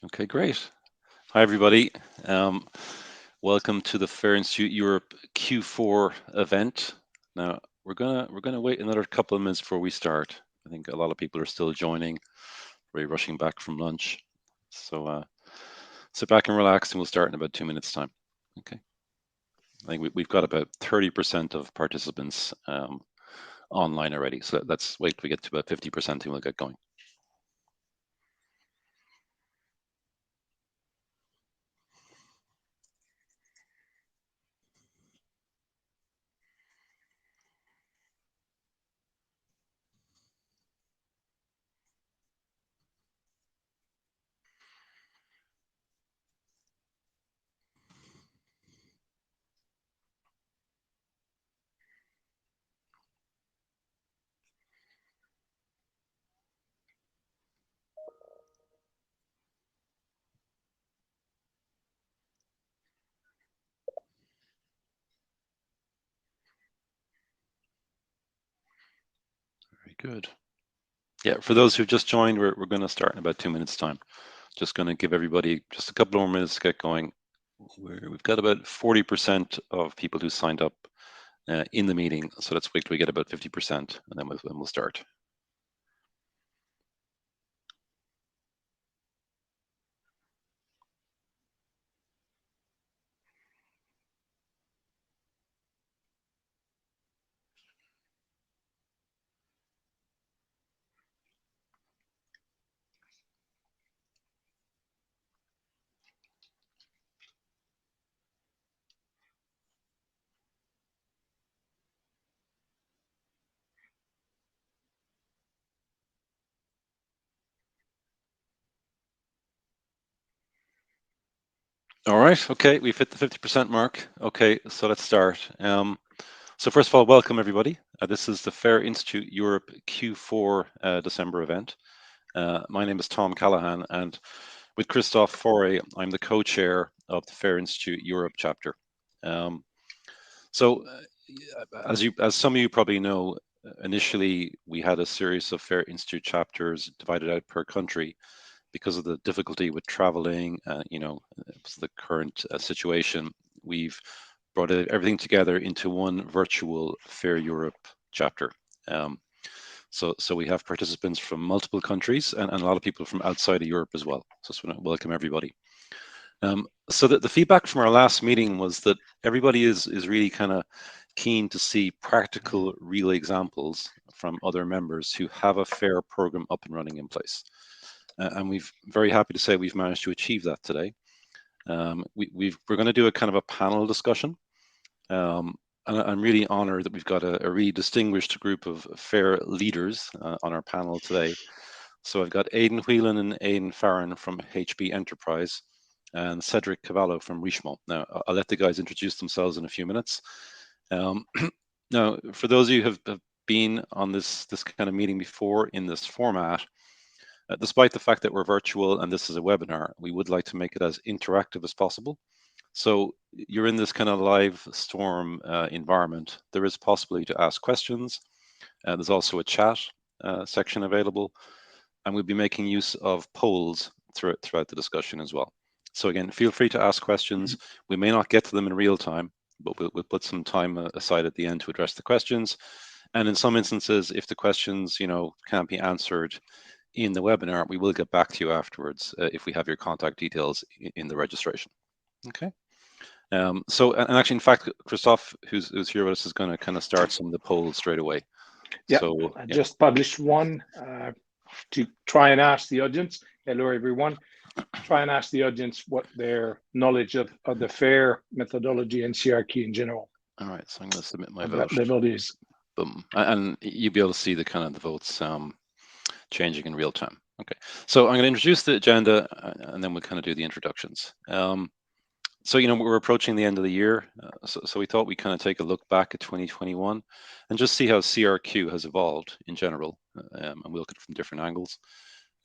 Okay, great. Hi, everybody. Um, Welcome to the FAIR Institute Europe Q4 event. Now, we're gonna wait another couple of minutes before we start. I think a lot of people are still joining, probably rushing back from lunch. So sit back and relax, and we'll start in about 2 minutes' time. Okay. I think we've got about 30% of participants online already. So let's wait till we get to about 50% and we'll get going. Very good. Yeah, for those who've just joined, we're going to start in about 2 minutes' time. Just going to give everybody just a couple more minutes to get going. We've got about 40% of people who signed up in the meeting, so let's wait till we get about 50%, and then we'll start. All right, okay, we've hit the 50% mark. Okay, so let's start. So first of all, welcome everybody. This is the FAIR Institute Europe Q4 December event. My name is Tom Callahan, and with Christophe Faure, I'm the co-chair of the FAIR Institute Europe chapter. So, as some of you probably know, initially we had a series of FAIR Institute chapters divided out per country because of the difficulty with traveling. The current situation. We've brought everything together into one virtual FAIR Europe chapter. So we have participants from multiple countries and a lot of people from outside of Europe as well. So just want to welcome everybody. So the feedback from our last meeting was that everybody is really kind of keen to see practical, real examples from other members who have a FAIR program up and running in place. And we've very happy to say we've managed to achieve that today. We're going to do a kind of a panel discussion. And I'm really honored that we've got a really distinguished group of FAIR leaders on our panel today. So I've got Aidan Whelan and Aidan Farron from HB Enterprise and Cedric Cavallo from Richemont. Now, I'll let the guys introduce themselves in a few minutes. Now, for those of you who have been on this kind of meeting before in this format, despite the fact that we're virtual and this is a webinar, we would like to make it as interactive as possible. So you're in this kind of live storm environment. There is possibility to ask questions. There's also a chat section available, and we'll be making use of polls throughout the discussion as well. So again, feel free to ask questions. We may not get to them in real time, but we'll put some time aside at the end to address the questions. And in some instances, if the questions can't be answered in the webinar, we will get back to you afterwards if we have your contact details in the registration. Okay. So, and actually, in fact, Christophe, who's here with us, is going to kind of start some of the polls straight away. Yeah, so, I just published one to try and ask the audience. Hello, everyone. Try and ask the audience what their knowledge of the FAIR methodology and CRQ in general. All right, so I'm going to submit my vote. The vote is. Boom, and you'll be able to see the kind of the votes changing in real time. Okay, so I'm going to introduce the agenda, and then we'll kind of do the introductions. So, we're approaching the end of the year, so we thought we'd kind of take a look back at 2021 and just see how CRQ has evolved in general, and we'll look at it from different angles.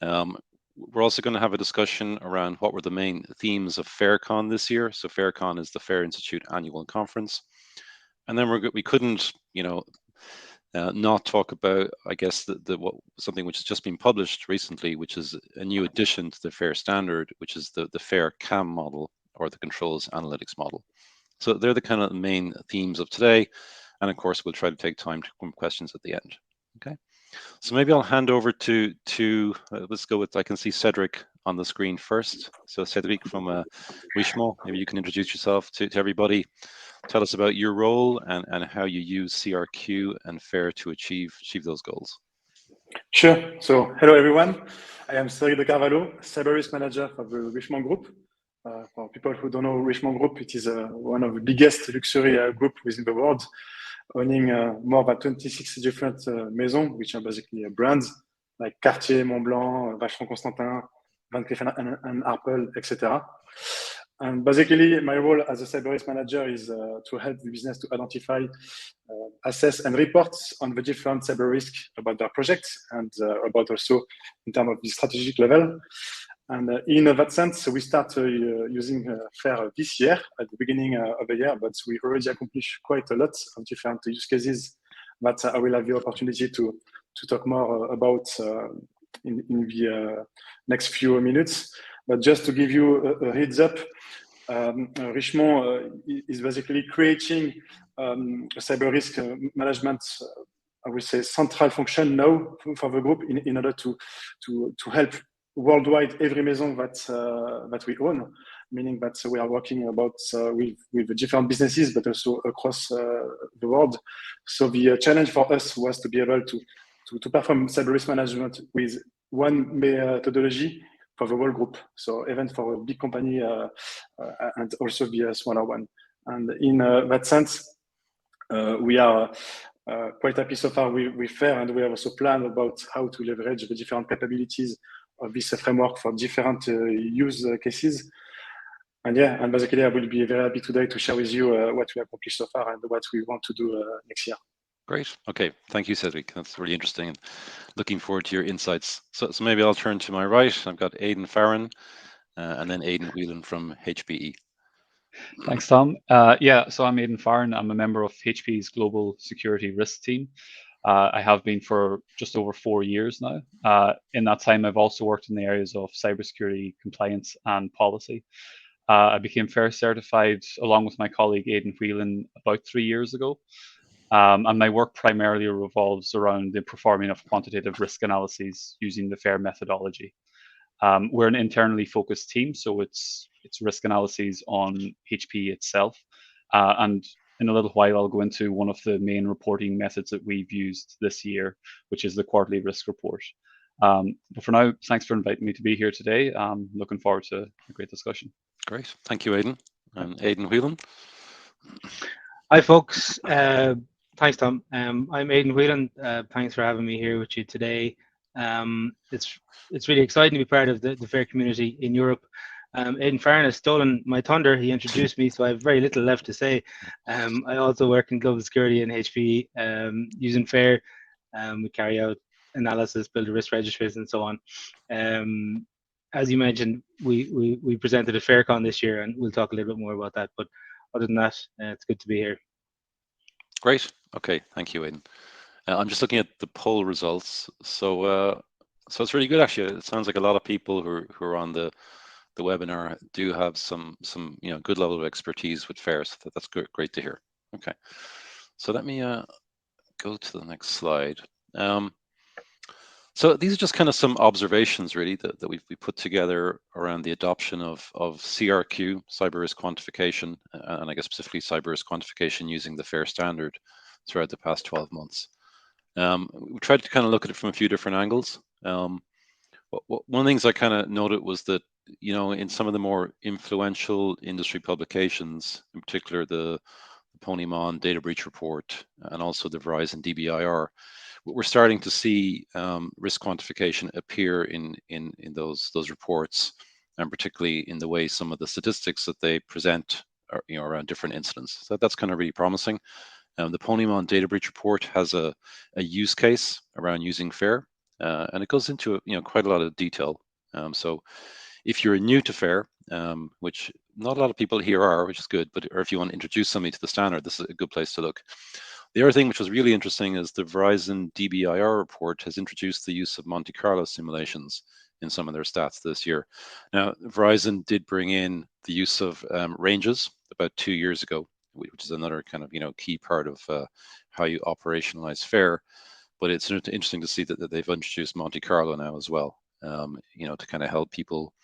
We're also going to have a discussion around what were the main themes of FairCon this year. So FairCon is the FAIR Institute annual conference. And then we couldn't, not talk about, I guess, something which has just been published recently, which is a new addition to the FAIR standard, which is the FAIR CAM model, or the controls analytics model. So they're the kind of main themes of today. And of course, we'll try to take time to questions at the end. Okay. So maybe I'll hand over to let's go with, I can see Cedric on the screen first. So Cedric from Richemont, maybe you can introduce yourself to everybody. Tell us about your role and how you use CRQ and FAIR to achieve those goals. Sure. So hello everyone. I am Cedric de Carvalho, Cyber Risk Manager for the Richemont Group. For people who don't know Richemont Group, it is one of the biggest luxury group within the world, owning more than 26 different maisons, which are basically brands like Cartier, Montblanc, Vacheron Constantin, Van Cleef and Arpels, etc. And basically, my role as a cyber risk manager is to help the business to identify, assess, and report on the different cyber risk about their projects and about also in terms of the strategic level. And in that sense, we start using FAIR this year at the beginning of the year, but we already accomplished quite a lot of different use cases that I will have the opportunity to talk more about in the next few minutes. But just to give you a heads up, Richemont is basically creating a cyber risk management, I would say, central function now for the group in order to help worldwide every maison that we own, meaning that we are working about with the different businesses, but also across the world. So the challenge for us was to be able to perform cyber risk management with one methodology for the whole group. So even for a big company and also the smaller one. And in that sense, we are quite happy so far with FAIR, and we have also planned about how to leverage the different capabilities of this framework for different use cases. And yeah, and basically I will be very happy today to share with you what we accomplished so far and what we want to do next year. Great. Okay. Thank you, Cedric. That's really interesting. And looking forward to your insights. So maybe I'll turn to my right. I've got Aidan Farron and then Aidan Whelan from HPE. Thanks, Tom. Yeah, so I'm Aidan Farron. I'm a member of HPE's Global Security Risk Team. I have been for just over 4 years now. In that time, I've also worked in the areas of cybersecurity, compliance, and policy. I became FAIR certified along with my colleague Aidan Whelan about 3 years ago. And my work primarily revolves around the performing of quantitative risk analyses using the FAIR methodology. We're an internally focused team, so it's risk analyses on HPE itself. And in a little while, I'll go into one of the main reporting methods that we've used this year, which is the quarterly risk report. But for now, thanks for inviting me to be here today. I'm looking forward to a great discussion. Great. Thank you, Aidan. And Aidan Whelan. Hi, folks. Thanks, Tom. I'm Aidan Whelan. Thanks for having me here with you today. It's really exciting to be part of the FAIR community in Europe. Aidan Farron has stolen my thunder. He introduced me, so I have very little left to say. I also work in global security in HPE using FAIR. We carry out analysis, build risk registries, and so on. As you mentioned, we presented at FairCon this year, and we'll talk a little bit more about that. But other than that, it's good to be here. Great. Okay. Thank you, Aidan. I'm just looking at the poll results. So it's really good, actually. It sounds like a lot of people who are on the webinar do have some good level of expertise with FAIR. So that's great to hear. Okay. So let me go to the next slide. So these are just kind of some observations, really, that we put together around the adoption of CRQ, cyber risk quantification, and I guess specifically cyber risk quantification using the FAIR standard throughout the past 12 months. We tried to kind of look at it from a few different angles. One of the things I kind of noted was that, in some of the more influential industry publications, in particular the Ponemon data breach report and also the Verizon DBIR, we're starting to see risk quantification appear in those reports, and particularly in the way some of the statistics that they present are, around different incidents. So that's kind of really promising. The Ponemon data breach report has a use case around using FAIR, and it goes into quite a lot of detail. So if you're new to FAIR, which not a lot of people here are, which is good, or if you want to introduce somebody to the standard, this is a good place to look. The other thing which was really interesting is the Verizon DBIR report has introduced the use of Monte Carlo simulations in some of their stats this year. Now, Verizon did bring in the use of ranges about 2 years ago, which is another kind of key part of how you operationalize FAIR. But it's interesting to see that they've introduced Monte Carlo now as well, to kind of help people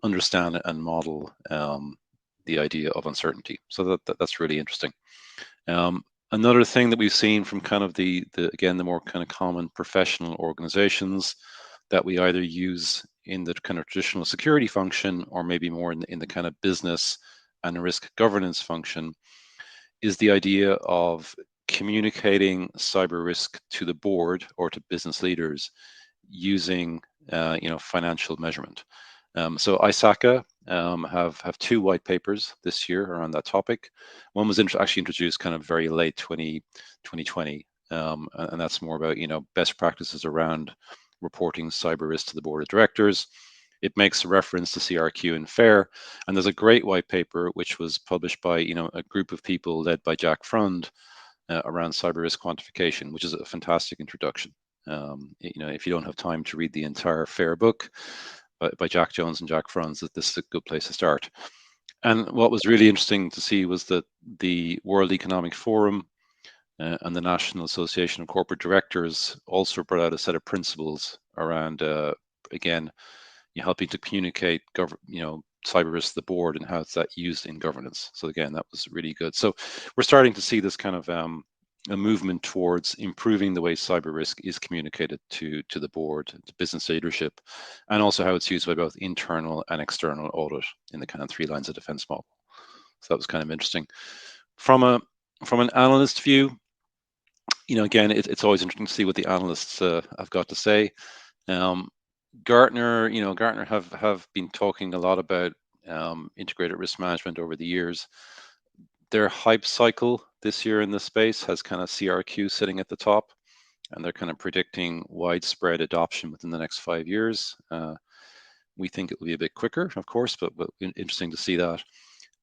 understand and model the idea of uncertainty. So that's really interesting. Another thing that we've seen from kind of the more kind of common professional organizations that we either use in the kind of traditional security function or maybe more in the kind of business and risk governance function is the idea of communicating cyber risk to the board or to business leaders using financial measurement. So ISACA have 2 white papers this year around that topic. One was actually introduced kind of very late 2020, and that's more about best practices around reporting cyber risk to the board of directors. It makes a reference to CRQ and FAIR, and there's a great white paper which was published by a group of people led by Jack Frund around cyber risk quantification, which is a fantastic introduction. If you don't have time to read the entire FAIR book by Jack Jones and Jack Frunds, this is a good place to start. And what was really interesting to see was that the World Economic Forum and the National Association of Corporate Directors also brought out a set of principles around, again, helping to communicate cyber risk to the board and how it's that used in governance. So again, that was really good. So we're starting to see this kind of a movement towards improving the way cyber risk is communicated to the board, to business leadership, and also how it's used by both internal and external audit in the kind of 3 lines of defense model. So that was kind of interesting. From an analyst view, again, it's always interesting to see what the analysts have got to say. Gartner have been talking a lot about integrated risk management over the years. Their hype cycle this year in this space has kind of CRQ sitting at the top, and they're kind of predicting widespread adoption within the next 5 years. We think it will be a bit quicker, of course, but interesting to see that.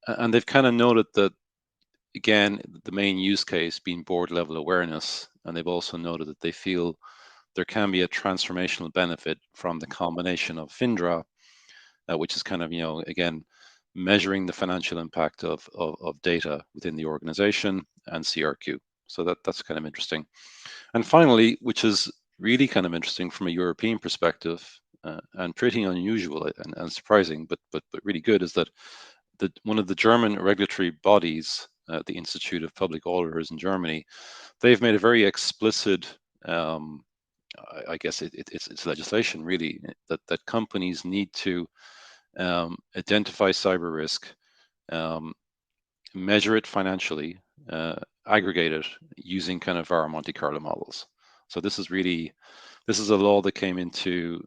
And they've kind of noted that, again, the main use case being board level awareness, and they've also noted that they feel there can be a transformational benefit from the combination of FINDRA, which is kind of, again, measuring the financial impact of data within the organization, and CRQ. So that's kind of interesting. And finally, which is really kind of interesting from a European perspective, and pretty unusual and surprising, but really good, is that one of the German regulatory bodies, the Institute of Public Auditors in Germany, they've made a very explicit, I guess it's legislation really, that companies need to identify cyber risk, measure it financially, aggregate it using kind of our Monte Carlo models. So this is a law that came into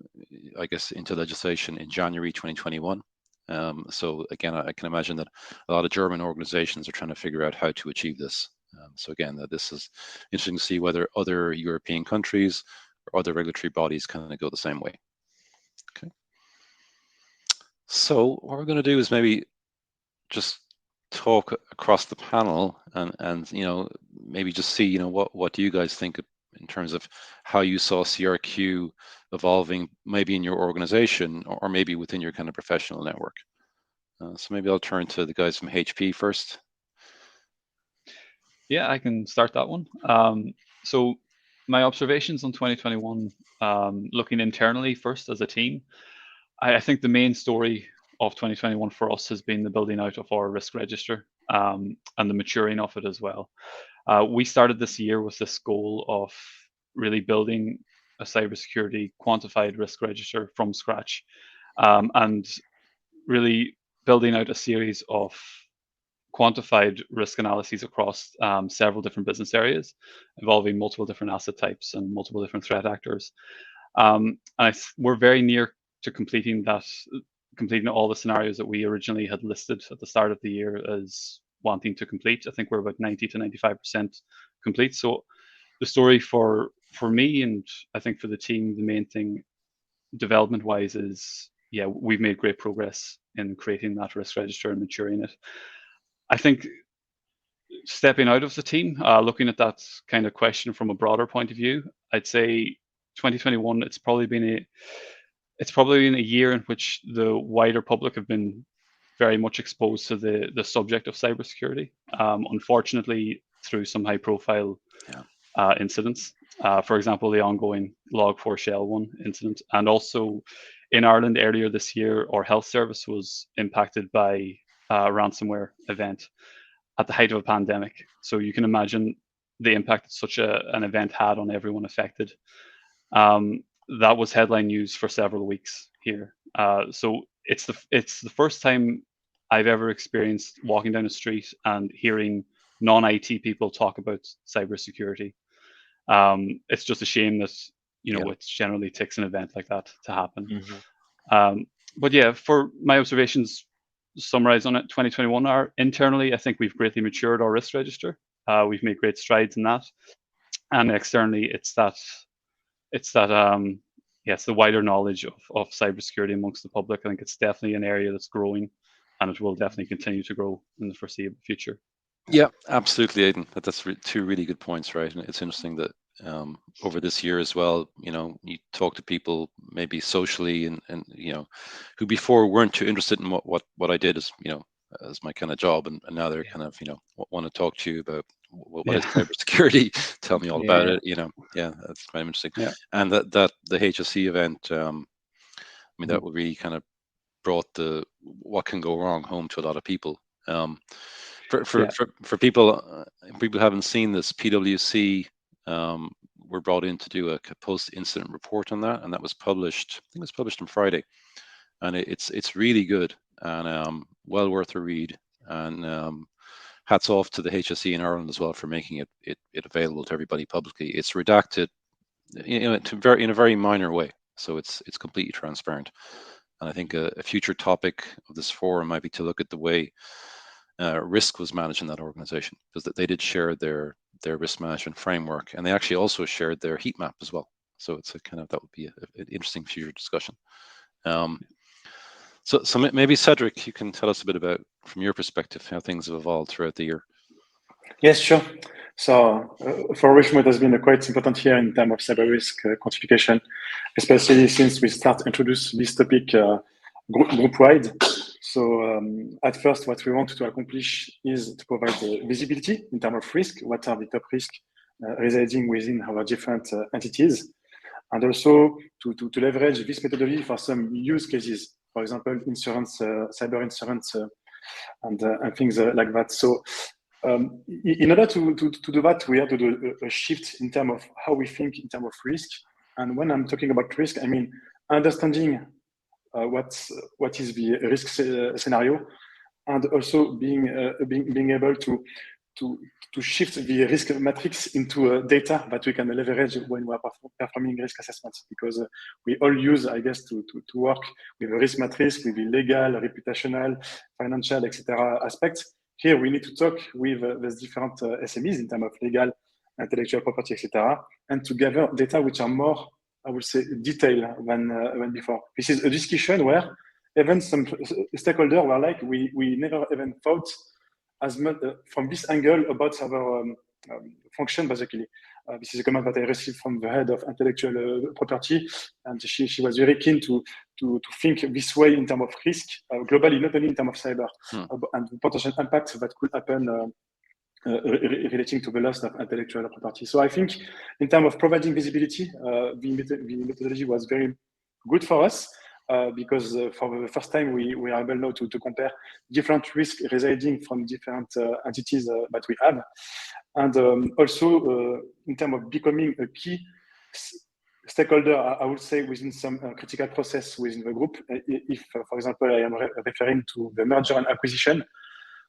legislation in January 2021. So again, I can imagine that a lot of German organizations are trying to figure out how to achieve this. So again, this is interesting to see whether other European countries or other regulatory bodies kind of go the same way. Okay. So what we're going to do is maybe just talk across the panel and maybe just see what do you guys think in terms of how you saw CRQ evolving, maybe in your organization or maybe within your kind of professional network. So maybe I'll turn to the guys from HP first. Yeah, I can start that one. So my observations on 2021, looking internally first as a team, I think the main story of 2021 for us has been the building out of our risk register, and the maturing of it as well. We started this year with this goal of really building a cybersecurity quantified risk register from scratch, and really building out a series of quantified risk analyses across several different business areas involving multiple different asset types and multiple different threat actors. And we're very near to completing all the scenarios that we originally had listed at the start of the year as wanting to complete. I think we're about 90 to 95% complete. So the story for me, and I think for the team, the main thing development wise is, yeah, we've made great progress in creating that risk register and maturing it. I think stepping out of the team, looking at that kind of question from a broader point of view, I'd say 2021, it's probably been a year in which the wider public have been very much exposed to the subject of cybersecurity. Unfortunately, through some high-profile incidents, for example, the ongoing Log4Shell1 incident, and also in Ireland earlier this year, our health service was impacted by a ransomware event at the height of a pandemic. So you can imagine the impact that such an event had on everyone affected. That was headline news for several weeks here. So it's the first time I've ever experienced walking down the street and hearing non-IT people talk about cybersecurity. It's just a shame that it generally takes an event like that to happen. But yeah, for my observations, summarize on it, 2021 internally, I think we've greatly matured our risk register. We've made great strides in that, and externally, it's the wider knowledge of cybersecurity amongst the public. I think it's definitely an area that's growing, and it will definitely continue to grow in the foreseeable future. Yeah, absolutely, Aidan. That's two really good points, right? And it's interesting that over this year as well, you talk to people maybe socially and who before weren't too interested in what I did as as my kind of job, and now they're kind of want to talk to you about what is cybersecurity. Tell me all about it. That's quite interesting. And that the HSE event, that would really kind of brought the what can go wrong home to a lot of people. For people who haven't seen this, PwC were brought in to do a post-incident report on that, and that was published. I think it was published on Friday, and it's really good and well worth a read. And hats off to the HSE in Ireland as well for making it available to everybody publicly. It's redacted, in a very minor way, so it's completely transparent. And I think a future topic of this forum might be to look at the way risk was managed in that organization, because they did share their risk management framework, and they actually also shared their heat map as well. So it's that would be an interesting future discussion. So maybe Cedric, you can tell us a bit about, from your perspective, how things have evolved throughout the year. Yes, sure. So for Richmond, it has been a quite important year in terms of cyber risk quantification, especially since we start to introduce this topic group-wide. So at first, what we want to accomplish is to provide visibility in terms of risk. What are the top risks residing within our different entities? And also to leverage this methodology for some use cases, for example, insurance, cyber insurance, and things like that. So in order to do that, we have to do a shift in terms of how we think in terms of risk. And when I'm talking about risk, I mean understanding what is the risk scenario, and also being able to shift the risk matrix into data that we can leverage when we are performing risk assessments, because we all use, I guess, to work with a risk matrix, with the legal, reputational, financial, etc. aspects. Here we need to talk with these different SMEs in terms of legal, intellectual property, etc., and to gather data which are more, I would say, detailed than before. This is a discussion where even some stakeholders were like, we never even thought as much from this angle about our function, basically. This is a comment that I received from the head of intellectual property, and she was very keen to think this way in terms of risk, globally, not only in terms of cyber, and the potential impact that could happen relating to the loss of intellectual property. So I think in terms of providing visibility, the methodology was very good for us, because for the first time we are able now to compare different risks residing from different entities that we have. And also in terms of becoming a key stakeholder, I would say, within some critical process within the group. If, for example, I am referring to the merger and acquisition.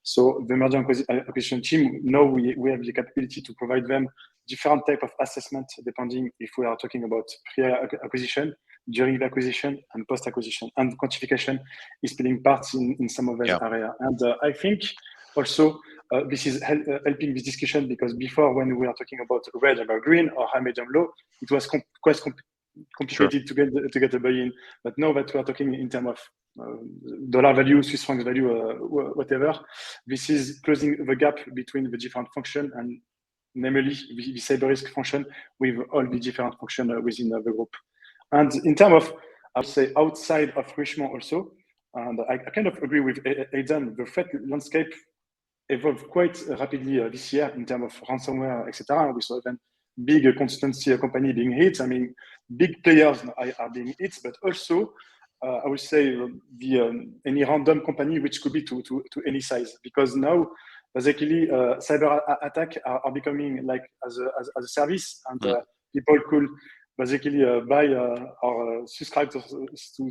So the merger and acquisition team, now we have the capability to provide them different type of assessment, depending if we are talking about pre-acquisition, during the acquisition, and post-acquisition. And quantification is playing parts in some of those areas. And I think also this is helping this discussion, because before, when we are talking about red or green or high, medium, low, it was complicated to get a buy-in. But now that we are talking in terms of dollar value, Swiss franc value, whatever, this is closing the gap between the different functions, and namely the cyber risk function with all the different functions within the group. And in terms of, I would say, outside of Richemont also, and I kind of agree with Aidan, the threat landscape evolved quite rapidly this year in terms of ransomware, etc. We saw then big consultancy company being hit. I mean, big players are being hit, but also I would say any random company which could be to any size, because now basically cyber attack are becoming like as a service, and people could basically buy or subscribe to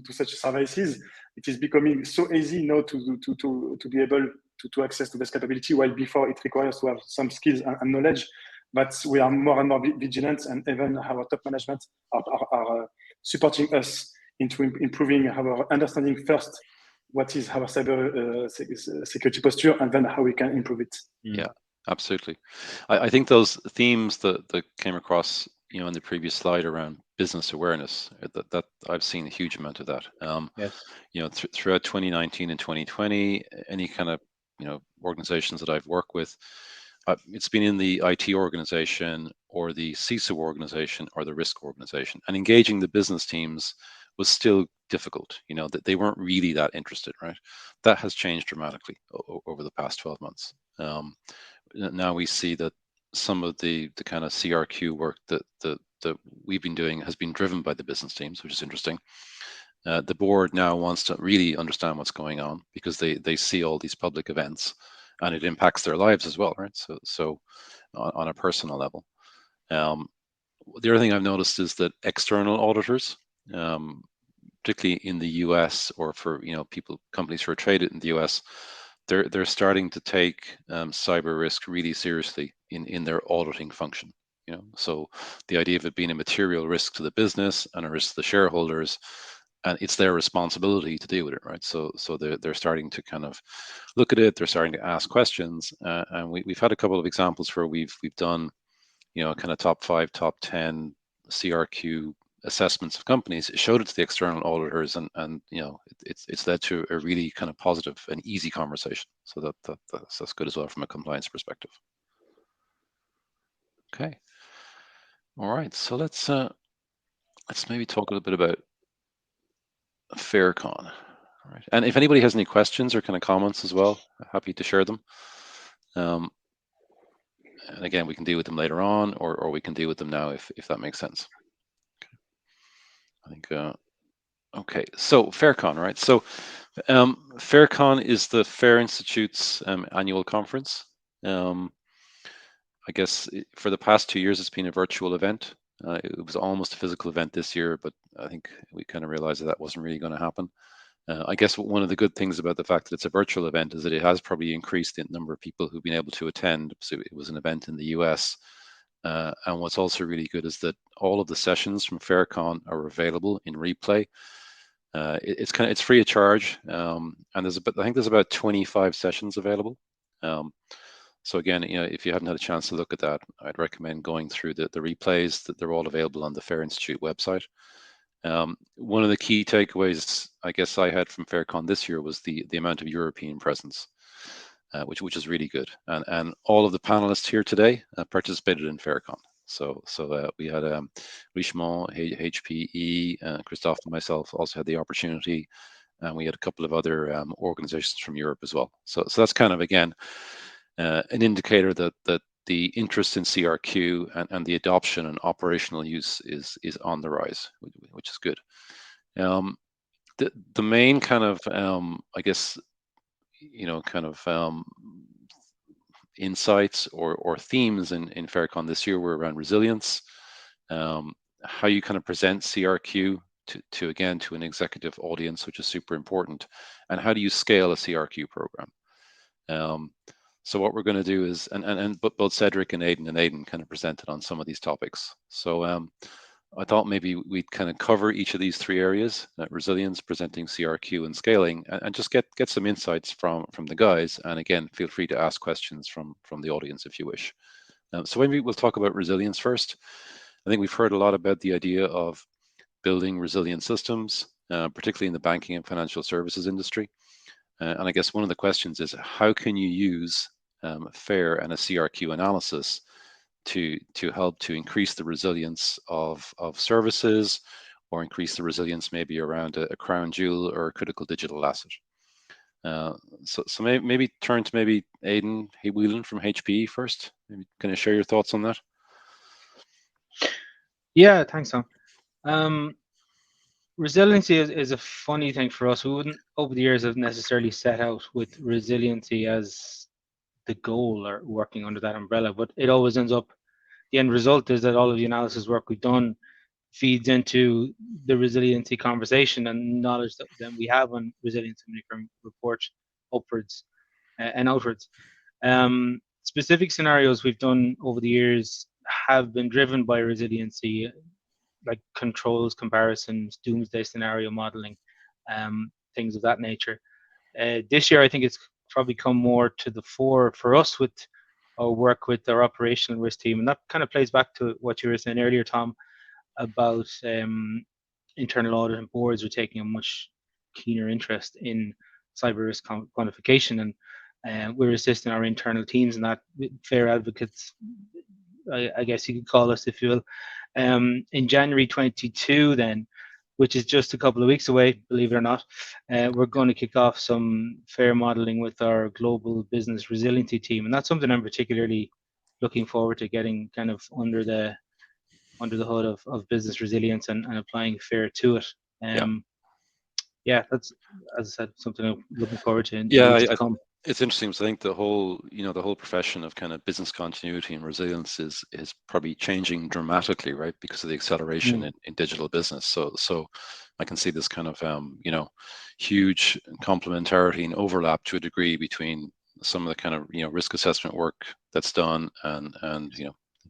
such services. It is becoming so easy now to be able to access to this capability, while before it requires to have some skills and knowledge. But we are more and more vigilant, and even our top management are supporting us into improving our understanding first what is our cyber security posture, and then how we can improve it. Yeah, absolutely. I think those themes that came across, you know, in the previous slide around business awareness, that I've seen a huge amount of that. Yes. You know, throughout 2019 and 2020, any kind of, you know, organizations that I've worked with, it's been in the IT organization or the CISO organization or the risk organization, and engaging the business teams was still difficult. You know, that they weren't really that interested, right? That has changed dramatically over the past 12 months. Now we see that some of the kind of CRQ work that we've been doing has been driven by the business teams, which is interesting. The board now wants to really understand what's going on, because they see all these public events, and it impacts their lives as well, right? So on a personal level. The other thing I've noticed is that external auditors, particularly in the US, or for, you know, companies who are traded in the US, they're starting to take cyber risk really seriously in their auditing function. You know, so the idea of it being a material risk to the business and a risk to the shareholders, and it's their responsibility to deal with it, right? So they're starting to kind of look at it. They're starting to ask questions, and we've had a couple of examples where we've done, you know, kind of top 5, top 10 CRQ assessments of companies, showed it to the external auditors, and you know, it's led to a really kind of positive and easy conversation. So that's good as well from a compliance perspective. Okay. All right. So let's maybe talk a little bit about FairCon. All right. And if anybody has any questions or kind of comments as well, happy to share them. And again, we can deal with them later on, or we can deal with them now if that makes sense. Okay. I think okay, so FairCon, right? So FairCon is the FAIR Institute's annual conference. I guess for the past 2 years, it's been a virtual event. It was almost a physical event this year, but I think we kind of realized that wasn't really going to happen. I guess one of the good things about the fact that it's a virtual event is that it has probably increased the number of people who've been able to attend. So it was an event in the US. And what's also really good is that all of the sessions from FairCon are available in replay. It's free of charge, and I think there's about 25 sessions available. So again, you know, if you haven't had a chance to look at that, I'd recommend going through the replays. That they're all available on the FAIR Institute website. One of the key takeaways I guess I had from FairCon this year was the amount of European presence, which is really good. And all of the panelists here today participated in FairCon. So we had Richemont, HPE, Christophe and myself also had the opportunity, and we had a couple of other organizations from Europe as well. So that's kind of, again, an indicator that the interest in CRQ and the adoption and operational use is on the rise, which is good. The main kind of, I guess, you know, kind of insights or themes in FairCon this year were around resilience, how you kind of present CRQ to an executive audience, which is super important, and how do you scale a CRQ program. So what we're going to do is, and both Cedric and Aidan kind of presented on some of these topics. So I thought maybe we'd kind of cover each of these 3 areas: resilience, presenting CRQ, and scaling, and just get some insights from the guys. And again, feel free to ask questions from the audience if you wish. So maybe we'll talk about resilience first. I think we've heard a lot about the idea of building resilient systems, particularly in the banking and financial services industry. And I guess one of the questions is, how can you use FAIR and a CRQ analysis to help to increase the resilience of services, or increase the resilience maybe around a crown jewel or a critical digital asset? So maybe turn to maybe Aidan Whelan from HP first. Maybe can you share your thoughts on that? Yeah, thanks, Tom. Resiliency is a funny thing for us. We wouldn't, over the years, have necessarily set out with resiliency as the goal or working under that umbrella, but it always ends up, the end result is that all of the analysis work we've done feeds into the resiliency conversation and knowledge that we have on resilience, and we can report upwards and outwards. Specific scenarios we've done over the years have been driven by resiliency, like controls comparisons, doomsday scenario modeling, things of that nature. This year, I think it's probably come more to the fore for us with our work with our operational risk team, and that kind of plays back to what you were saying earlier, Tom, about internal audit and boards are taking a much keener interest in cyber risk quantification, and we're assisting our internal teams in that. FAIR advocates, I guess you could call us, if you will. In January 22 then, which is just a couple of weeks away, believe it or not, we're going to kick off some FAIR modeling with our global business resiliency team, and that's something I'm particularly looking forward to getting kind of under the hood of business resilience and applying FAIR to it. Yeah, that's, as I said, something I'm looking forward to in years to come. It's interesting because I think the whole profession of kind of business continuity and resilience is probably changing dramatically, right? Because of the acceleration in digital business. So I can see this kind of huge complementarity and overlap to a degree between some of the kind of risk assessment work that's done and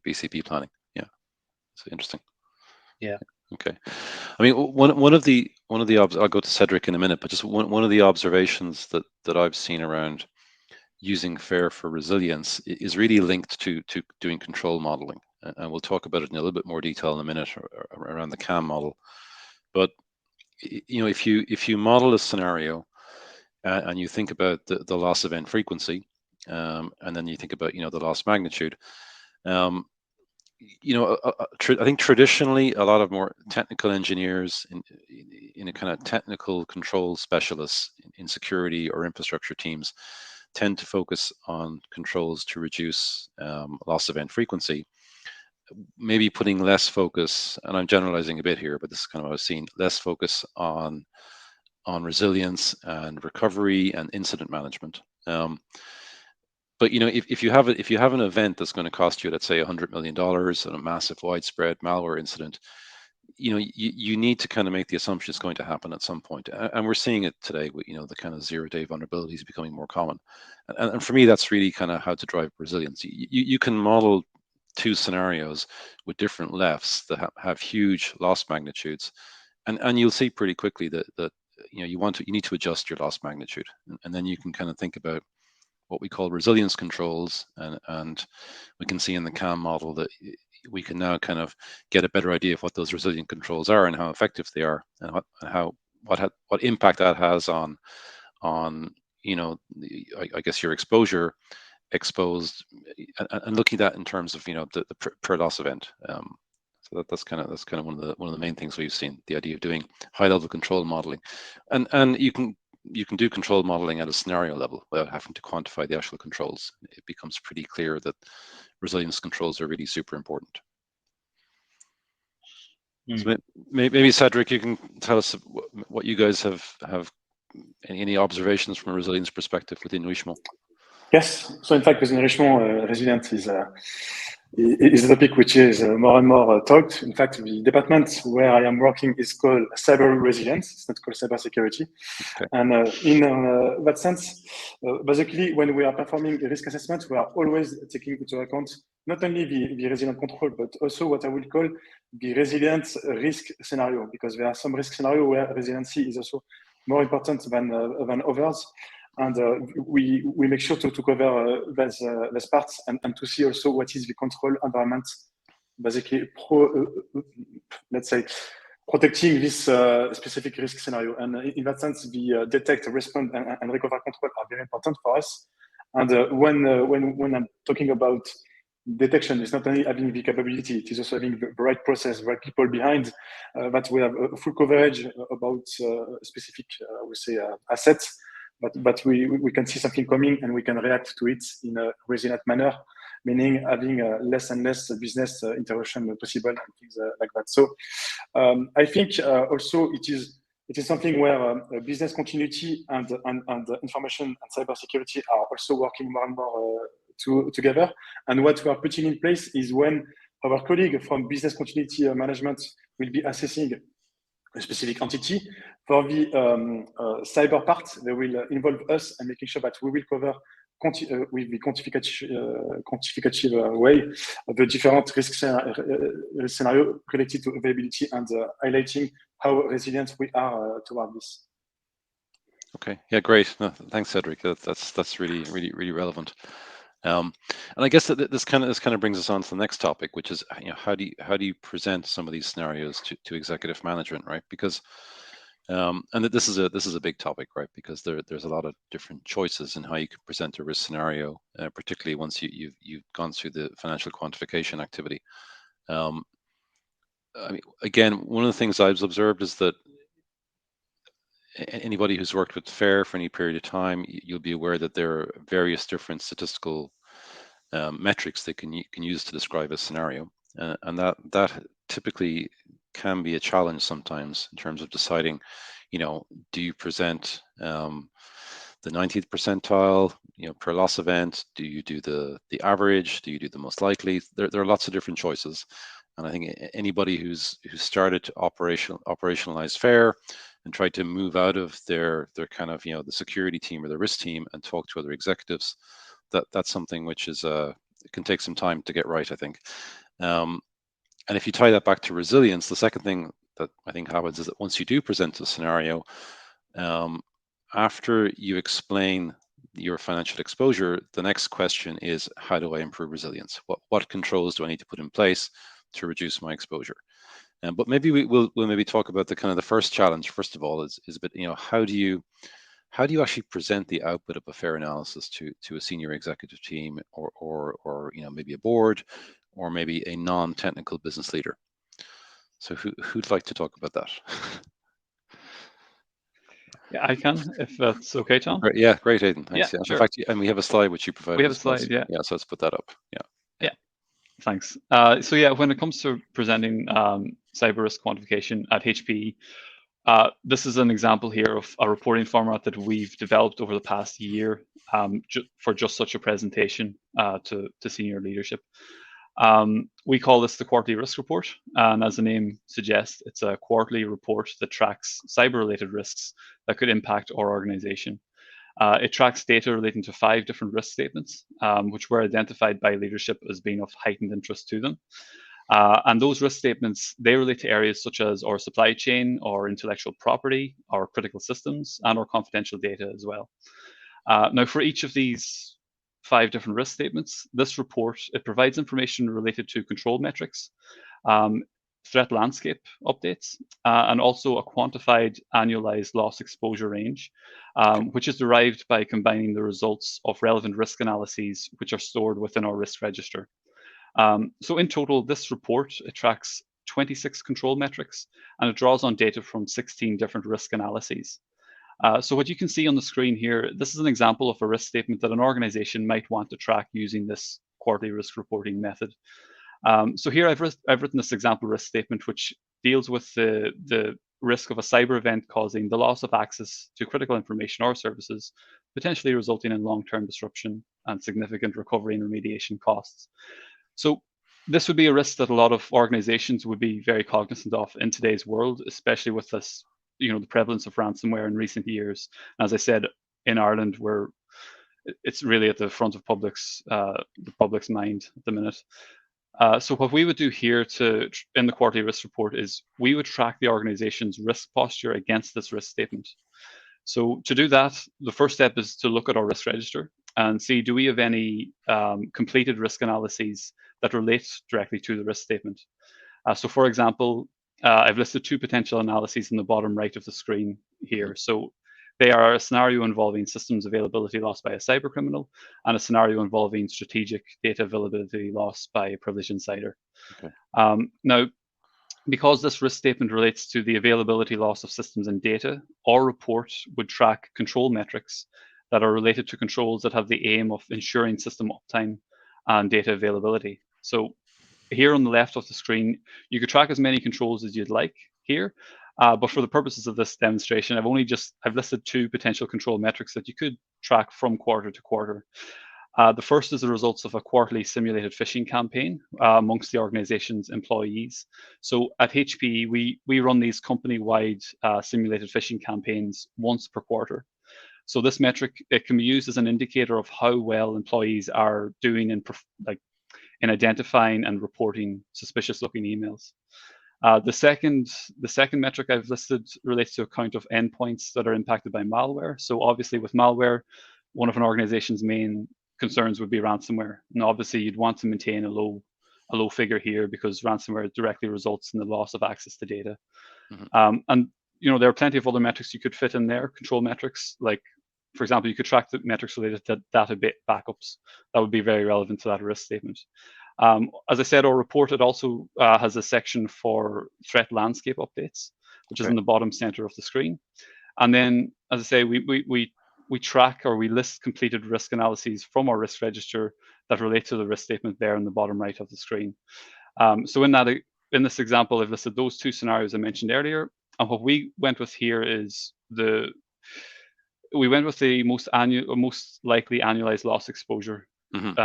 BCP planning. Yeah, it's interesting. Yeah. Okay. I mean, one of the I'll go to Cedric in a minute, but just one of the observations that I've seen around using FAIR for resilience is really linked to doing control modeling, and we'll talk about it in a little bit more detail in a minute around the CAM model. But if you model a scenario and you think about the loss event frequency, and then you think about the loss magnitude. I think traditionally a lot of more technical engineers in a kind of technical control specialists in security or infrastructure teams tend to focus on controls to reduce loss event frequency, maybe putting less focus, and I'm generalizing a bit here, but this is kind of what I've seen, less focus on resilience and recovery and incident management. But if you have an event that's going to cost you, let's say, $100 million and a massive widespread malware incident, you need to kind of make the assumption it's going to happen at some point, and we're seeing it today with the kind of zero-day vulnerabilities becoming more common, and for me that's really kind of how to drive resilience. You can model two scenarios with different lefts that have huge loss magnitudes, and you'll see pretty quickly that you need to adjust your loss magnitude, and then you can kind of think about what we call resilience controls, and we can see in the CAM model that we can now kind of get a better idea of what those resilient controls are and how effective they are, and what impact that has on I guess your exposure exposed, and looking at that in terms of the per loss event. So that's kind of one of the main things we've seen, the idea of doing high level control modeling, and you can do control modeling at a scenario level without having to quantify the actual controls. It becomes pretty clear that resilience controls are really super important. So maybe Cedric, you can tell us what you guys have any observations from a resilience perspective within Richemont. Yes. So in fact, within Richemont, resilience is a topic which is more and more talked. In fact, the department where I am working is called cyber resilience. It's not called cyber security. Okay. And in that sense, basically, when we are performing a risk assessment, we are always taking into account not only the resilient control, but also what I will call the resilient risk scenario, because there are some risk scenarios where resiliency is also more important than others. And we make sure to cover those parts and to see also what is the control environment, basically let's say protecting this specific risk scenario. And in that sense, the detect, respond, and recover control are very important for us. And when I'm talking about detection, it's not only having the capability, it is also having the right process, the right people behind, that we have a full coverage about specific, I would say, assets, but we can see something coming and we can react to it in a resilient manner, meaning having less and less business interruption possible and things like that. So I think also it is something where business continuity and information and cybersecurity are also working more and more together. And what we are putting in place is when our colleague from business continuity management will be assessing a specific entity. For the cyber part, they will involve us and making sure that we will cover with the quantificative way of the different risk scenario related to availability and highlighting how resilient we are toward this. Okay, yeah, great. No, thanks, Cedric. That's really relevant. And I guess that this kind of brings us on to the next topic, which is how do you present some of these scenarios to executive management, right? Because and this is a big topic, right? Because there's a lot of different choices in how you can present a risk scenario, particularly once you've gone through the financial quantification activity. I mean, again, one of the things I've observed is that anybody who's worked with FAIR for any period of time, you'll be aware that there are various different statistical metrics they can use to describe a scenario, and that typically can be a challenge sometimes in terms of deciding, do you present the 90th percentile, per loss event? Do you do the average? Do you do the most likely? There are lots of different choices, and I think anybody who's started to operationalize FAIR and tried to move out of their kind of the security team or the risk team and talk to other executives, that's something which is it can take some time to get right, I think. And if you tie that back to resilience, the second thing that I think happens is that once you do present a scenario, after you explain your financial exposure, the next question is, how do I improve resilience? What controls do I need to put in place to reduce my exposure? But maybe we'll maybe talk about the kind of the first challenge first of all is a bit, how do you actually present the output of a FAIR analysis to a senior executive team or maybe a board or maybe a non-technical business leader? So who'd like to talk about that? Yeah, I can, if that's okay, Tom. Great. Yeah, great, Aidan. Thanks. Yeah, Yeah. sure. In fact, and we have a slide which you provided. We have a slide, yeah. Yeah, so let's put that up. Yeah. Thanks. So yeah, when it comes to presenting cyber risk quantification at HP, this is an example here of a reporting format that we've developed over the past year for just such a presentation to senior leadership. We call this the quarterly risk report, and as the name suggests, it's a quarterly report that tracks cyber-related risks that could impact our organization. It tracks data relating to 5 different risk statements, which were identified by leadership as being of heightened interest to them. And those risk statements, they relate to areas such as our supply chain, our intellectual property, our critical systems, and our confidential data as well. Now, for each of these 5 different risk statements, this report, it provides information related to control metrics, threat landscape updates, and also a quantified annualized loss exposure range, which is derived by combining the results of relevant risk analyses which are stored within our risk register. So in total, this report, it tracks 26 control metrics, and it draws on data from 16 different risk analyses. So what you can see on the screen here, this is an example of a risk statement that an organization might want to track using this quarterly risk reporting method. So here I've written this example risk statement, which deals with the risk of a cyber event causing the loss of access to critical information or services, potentially resulting in long-term disruption and significant recovery and remediation costs. So this would be a risk that a lot of organizations would be very cognizant of in today's world, especially with this, the prevalence of ransomware in recent years. As I said, in Ireland, it's really at the front of the public's mind at the minute. So what we would do here in the quarterly risk report is we would track the organization's risk posture against this risk statement. So to do that, the first step is to look at our risk register and see, do we have any completed risk analyses that relate directly to the risk statement? So for example, I've listed two potential analyses in the bottom right of the screen here. So they are a scenario involving systems availability loss by a cyber criminal and a scenario involving strategic data availability loss by a privileged insider. Okay. Now, because this risk statement relates to the availability loss of systems and data, our report would track control metrics that are related to controls that have the aim of ensuring system uptime and data availability. So here on the left of the screen, you could track as many controls as you'd like here, but for the purposes of this demonstration, I've listed two potential control metrics that you could track from quarter to quarter. The first is the results of a quarterly simulated phishing campaign amongst the organization's employees. So at HPE, we run these company-wide simulated phishing campaigns once per quarter. So this metric, it can be used as an indicator of how well employees are doing in identifying and reporting suspicious-looking emails. The second metric I've listed relates to a count of endpoints that are impacted by malware. So obviously with malware, one of an organization's main concerns would be ransomware. And obviously you'd want to maintain a low figure here because ransomware directly results in the loss of access to data. And there are plenty of other metrics you could fit in there, control metrics, like, for example, you could track the metrics related to data backups. That would be very relevant to that risk statement. As I said, our report, it also has a section for threat landscape updates, which is in the bottom center of the screen. And then, as I say, we track or we list completed risk analyses from our risk register that relate to the risk statement there in the bottom right of the screen. So in this example, I've listed those two scenarios I mentioned earlier. And what we went with here is we went with the most likely annualized loss exposure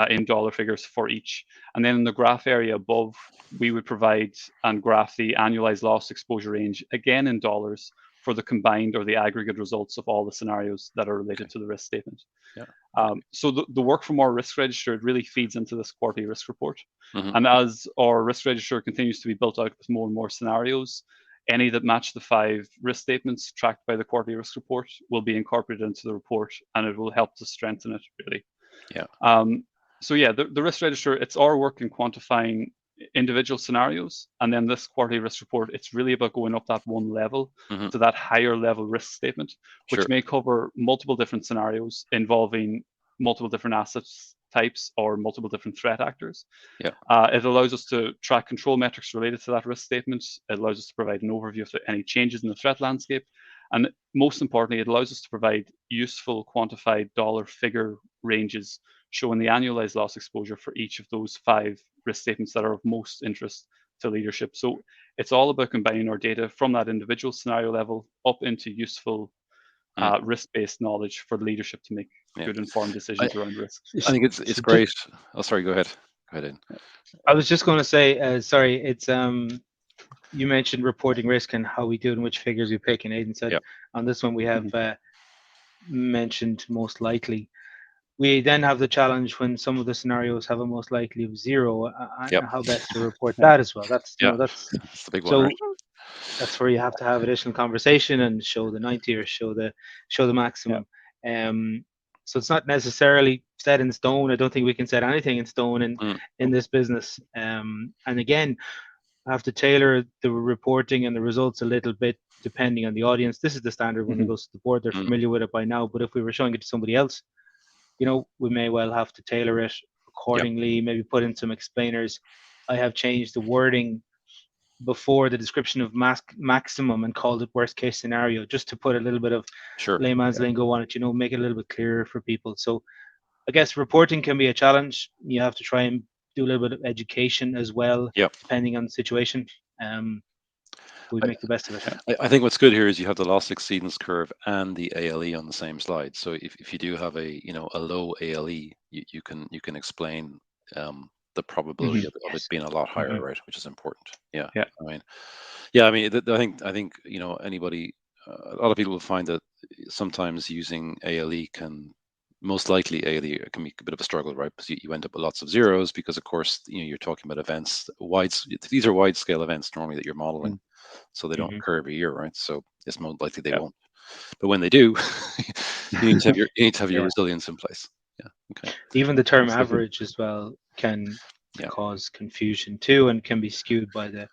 in dollar figures for each. And then in the graph area above, we would provide and graph the annualized loss exposure range, again in dollars, for the combined or the aggregate results of all the scenarios that are related to the risk statement. So the work from our risk register, it really feeds into this quarterly risk report. And as our risk register continues to be built out with more and more scenarios, any that match the 5 risk statements tracked by the quarterly risk report will be incorporated into the report, and it will help to strengthen it, really. So yeah, the risk register, it's our work in quantifying individual scenarios, and then this quarterly risk report, it's really about going up that one level to that higher level risk statement, which may cover multiple different scenarios involving multiple different assets types or multiple different threat actors. It allows us to track control metrics related to that risk statement. It allows us to provide an overview of any changes in the threat landscape. And most importantly, it allows us to provide useful quantified dollar figure ranges showing the annualized loss exposure for each of those 5 risk statements that are of most interest to leadership. So it's all about combining our data from that individual scenario level up into useful risk-based knowledge for leadership to make good informed decisions around risk. I think it's great. Oh, sorry, go ahead. Go ahead, Aidan. I was just going to say, sorry, it's you mentioned reporting risk and how we do it and which figures we pick, and Aidan said on this one we have mentioned most likely. We then have the challenge when some of the scenarios have a most likely of 0, and how best to report that as well. That's that's the big one. So right? that's where you have to have additional conversation and show the 90 or show the maximum. So it's not necessarily set in stone. I don't think we can set anything in stone in this business. And again, I have to tailor the reporting and the results a little bit depending on the audience. This is the standard when it goes to the board. They're familiar with it by now. But if we were showing it to somebody else, we may well have to tailor it accordingly, maybe put in some explainers. I have changed the wording before the description of maximum and called it worst case scenario, just to put a little bit of layman's lingo on it, make it a little bit clearer for people. So I guess reporting can be a challenge. You have to try and do a little bit of education as well, depending on the situation. We make the best of it. I think what's good here is you have the loss exceedance curve and the ALE on the same slide. So if you do have a low ALE, you can explain the probability of it being a lot higher, right? Which is important. I think anybody, a lot of people will find that sometimes using ALE can be a bit of a struggle, right? Because you end up with lots of zeros because, of course, you're talking about events. These are wide scale events normally that you're modeling, so they don't occur every year, right? So it's most likely they won't. But when they do, you need to have your resilience in place. Even the term average as well can cause confusion too, and can be skewed by the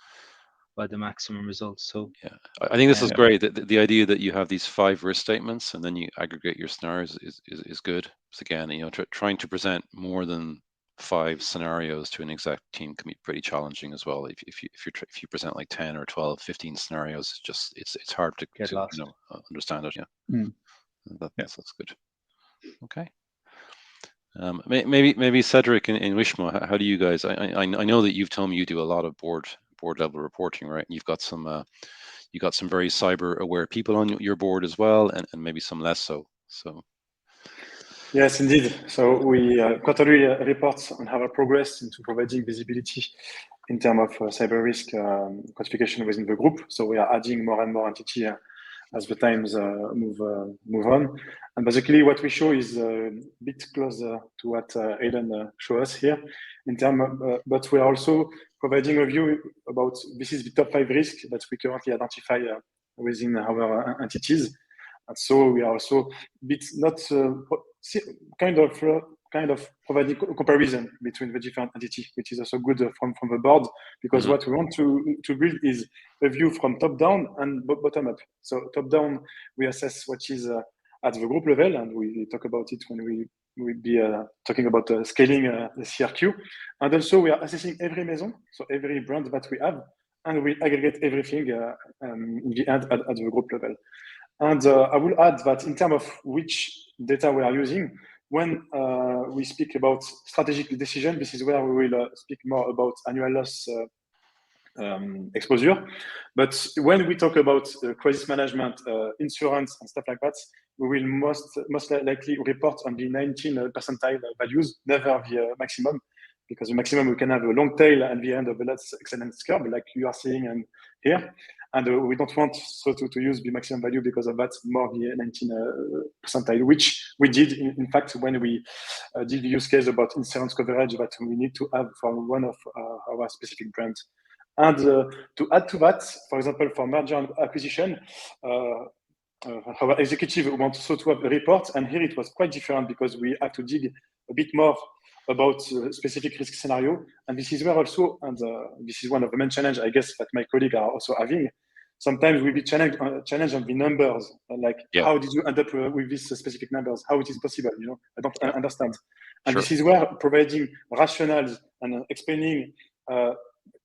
by the maximum results. So yeah, I think this is great. The idea that you have these 5 risk statements and then you aggregate your scenarios is good. So again, you know, trying to present more than 5 scenarios to an exec team can be pretty challenging as well. If you present like 10 or 12, 15 scenarios, it's hard to you know, understand it. Yeah, that's good. Okay. Maybe Cedric and Wishma, how do you guys? I know that you've told me you do a lot of board level reporting, right? And you've got some very cyber aware people on your board as well, and maybe some less so. So yes, indeed. So we quarterly reports on our progress into providing visibility in terms of cyber risk quantification within the group. So we are adding more and more entity as the times move on. And basically what we show is a bit closer to what Aidan showed us here in terms but we are also providing a view about this is the top 5 risks that we currently identify within our entities. And so we are also bit not kind of providing comparison between the different entities, which is also good from the board, because what we want to build is a view from top down and bottom up. So top down, we assess what is at the group level, and we talk about it when we will be talking about scaling the CRQ. And also we are assessing every maison, so every brand that we have, and we aggregate everything in the end at the group level. And I will add that in terms of which data we are using, when we speak about strategic decision, this is where we will speak more about annual loss exposure. But when we talk about crisis management, insurance, and stuff like that, we will most likely report on the 19 percentile values, never the maximum, because the maximum we can have a long tail at the end of the last excellence curve, like you are seeing and here. And we don't want so to use the maximum value because of that, more the 19 percentile, which we did in fact when we did the use case about insurance coverage that we need to have for one of our specific brands. And to add to that, for example, for merger and acquisition, our executive wants also to have a report, and here it was quite different because we had to dig a bit more about specific risk scenario. And this is where also, and this is one of the main challenges, I guess, that my colleagues are also having. Sometimes we'll be challenged on the numbers, like how did you end up with these specific numbers? How it is possible? You know, I don't understand. And this is where providing rationales and explaining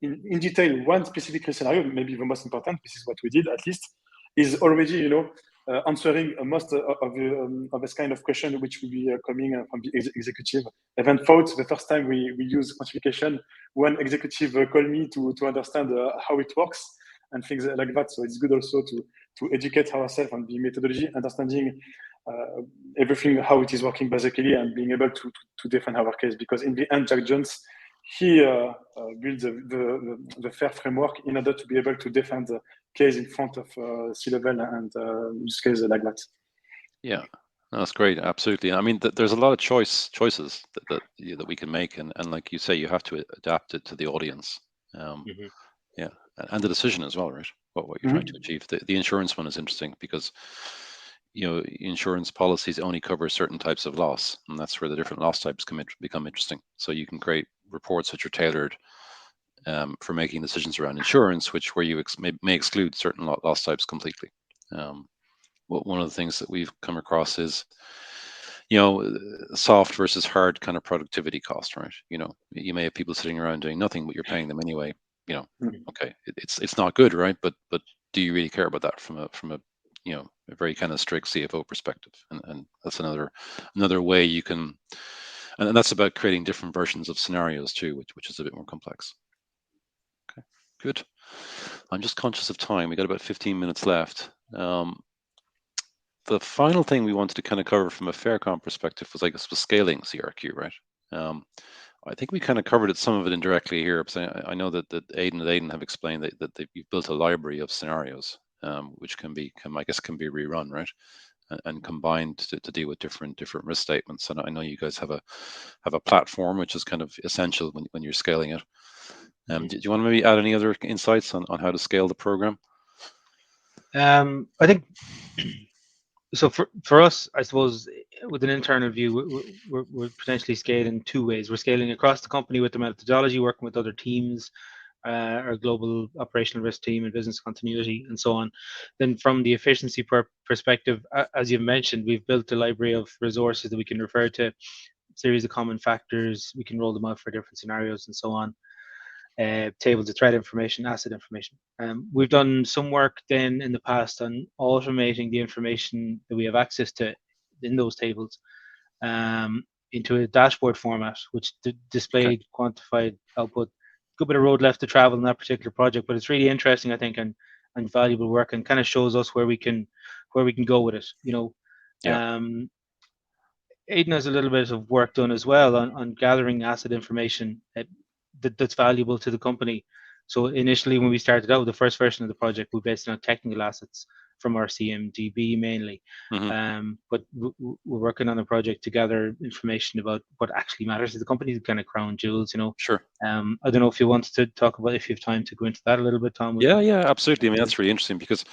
in detail one specific risk scenario, maybe the most important. This is what we did, at least, is already, you know, answering most of this kind of question, which will be coming from the executive. Even thought the first time we use quantification, one executive called me to understand how it works and things like that. So it's good also to educate ourselves on the methodology, understanding everything, how it is working basically, and being able to defend our case. Because in the end, Jack Jones, he built the FAIR framework in order to be able to defend the case in front of C-level and use case like that. Yeah, no, that's great. Absolutely. I mean, there's a lot of choices that we can make, and like you say, you have to adapt it to the audience. Yeah, and the decision as well, right? What you're trying to achieve. The insurance one is interesting because, you know, insurance policies only cover certain types of loss, and that's where the different loss types become interesting. So you can create reports which are tailored for making decisions around insurance, where you may exclude certain loss types completely. One of the things that we've come across is, you know, soft versus hard kind of productivity cost, right? You know, you may have people sitting around doing nothing, but you're paying them anyway. You know, okay, it's not good, right? But do you really care about that from a you know, a very kind of strict CFO perspective? And that's another way you can, and that's about creating different versions of scenarios too, which is a bit more complex. Okay, good. I'm just conscious of time. We got about 15 minutes left. The final thing we wanted to kind of cover from a FairCon perspective was, I guess, was scaling CRQ, right? I think we kind of covered some of it indirectly here, because I know that Aidan have explained that you've built a library of scenarios, which can be rerun, right, and combined to deal with different risk statements. And I know you guys have a platform which is kind of essential when you're scaling it. Do you want to maybe add any other insights on how to scale the program? I think so. For us, I suppose, with an internal view, we're potentially scaling two ways. We're scaling across the company with the methodology, working with other teams our global operational risk team and business continuity and so on. Then from the efficiency perspective, as you've mentioned, we've built a library of resources that we can refer to, series of common factors, we can roll them out for different scenarios and so on. Tables of threat information, asset information. We've done some work then in the past on automating the information that we have access to in those tables into a dashboard format, which displayed quantified output. Good bit of road left to travel in that particular project, but it's really interesting, I think, and valuable work, and kind of shows us where we can go with it. You know, Aidan has a little bit of work done as well on gathering asset information that's valuable to the company. So initially, when we started out, the first version of the project, we based it on technical assets from our CMDB mainly. But we're working on a project to gather information about what actually matters to the company, the kind of crown jewels, you know. Sure. I don't know if you wanted to talk about, if you have time to go into that a little bit, Tom. Yeah, absolutely. I mean, that's really interesting because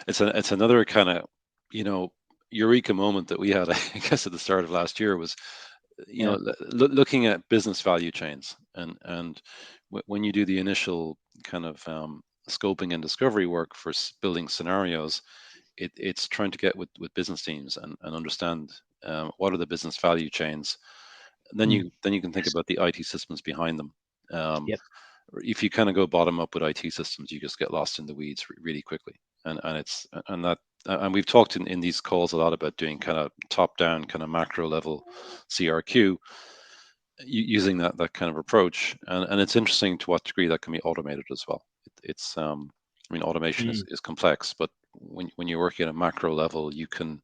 it's another kind of, you know, eureka moment that we had, I guess, at the start of last year was, you know, looking at business value chains, and when you do the initial kind of scoping and discovery work for building scenarios, it's trying to get with business teams and understand what are the business value chains. And then you can think about the IT systems behind them. If you kind of go bottom up with IT systems, you just get lost in the weeds really quickly. And we've talked in these calls a lot about doing kind of top down, kind of macro level CRQ, using that kind of approach. And it's interesting to what degree that can be automated as well. It's I mean, automation is complex, but when you're working at a macro level, you can,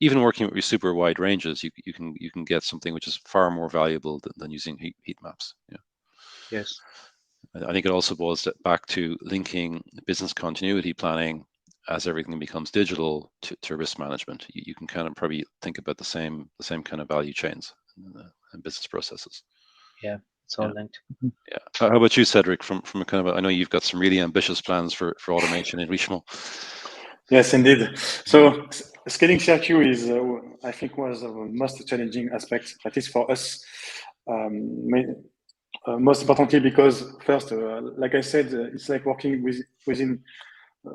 even working with your super wide ranges, you can get something which is far more valuable than using heat maps. Yeah. Yes. I think it also boils back to linking business continuity planning as everything becomes digital to risk management. You can kind of probably think about the same kind of value chains and business processes. Yeah, it's all linked. Yeah. How about you, Cedric? From a kind of, I know you've got some really ambitious plans for automation in Richemont. Yes, indeed. So scaling CRQ is, I think, was the most challenging aspect, at least for us. Most importantly, because first, like I said, it's like working within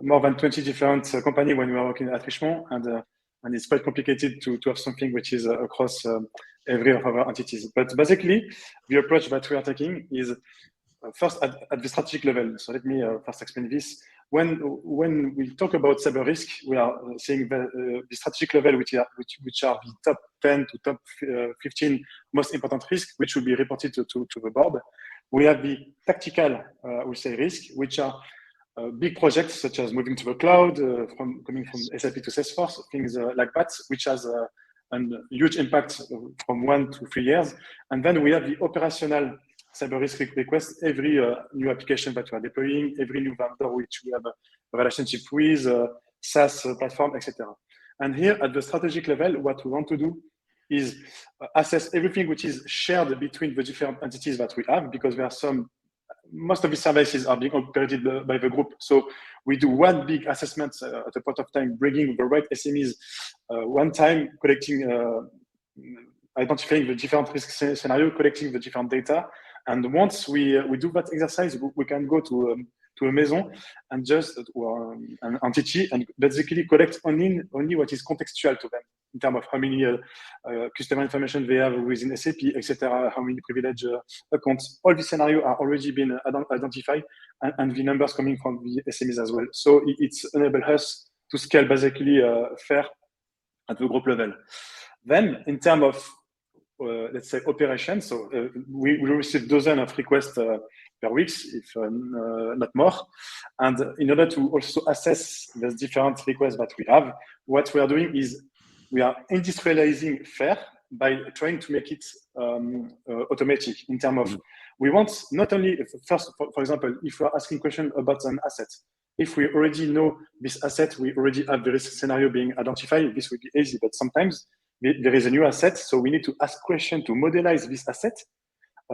more than 20 different companies when we are working at Richemont, and it's quite complicated to have something which is across every of our entities. But basically, the approach that we are taking is first at the strategic level. So let me first explain this. When we talk about cyber risk, we are seeing the strategic level, which are the top 10 to top 15 most important risks, which will be reported to the board. We have the tactical, we say, risk, which are big projects such as moving to the cloud, coming from SAP to Salesforce, things like that, which has a huge impact from 1 to 3 years. And then we have the operational cyber risk request, every new application that we are deploying, every new vendor which we have a relationship with, SaaS platform, etc. And here at the strategic level, what we want to do is assess everything which is shared between the different entities that we have, because there are most of the services are being operated by the group. So we do one big assessment at a point of time, bringing the right SMEs one time, identifying the different risk scenario, collecting the different data. And once we do that exercise, we can go to a maison and just an entity and basically collect only what is contextual to them in terms of how many customer information they have within SAP, etc., how many privileged accounts. All the scenarios are already been identified, and the numbers coming from the SMEs as well. So it's enable us to scale basically FAIR at the group level. Then in terms of let's say operations, so we receive dozens of requests per week, if not more. And in order to also assess the different requests that we have, what we are doing is we are industrializing FAIR by trying to make it automatic in terms of, we want not only, first, for example, if we are asking questions about an asset, if we already know this asset, we already have the risk scenario being identified, this would be easy, but sometimes there is a new asset, so we need to ask questions to modelize this asset.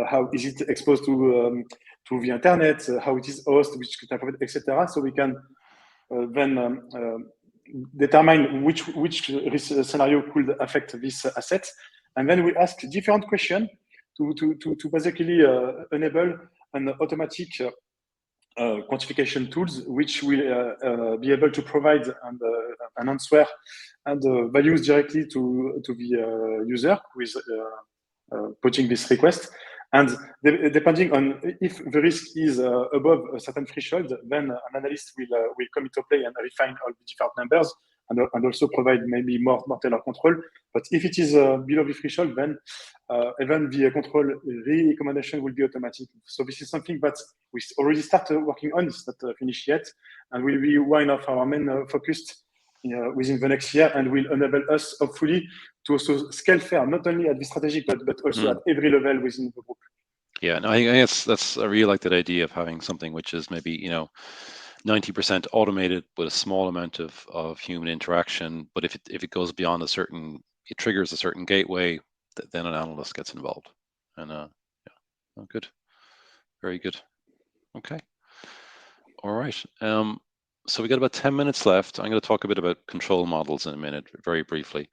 How is it exposed to the internet? How it is hosted, which type of, etc. So we can then determine which risk scenario could affect this asset, and then we ask different questions to basically enable an automatic quantification tools, which will be able to provide an answer and values directly to the user who is putting this request. And depending on if the risk is above a certain threshold, then an analyst will come into play and refine all the different numbers and also provide maybe more tailored control. But if it is below the threshold, then even the control recommendation will be automatic. So this is something that we already started working on. It's not finished yet, and will be one of our main focus within the next year, and will enable us hopefully to also scale FAIR not only at the strategic but also at every level within the group. Yeah, no, I think I really like that idea of having something which is maybe 90% automated with a small amount of human interaction. But if it goes beyond a certain, it triggers a certain gateway, then an analyst gets involved. And yeah, oh, good, very good. Okay, all right. So we got about 10 minutes left. I'm going to talk a bit about control models in a minute, very briefly.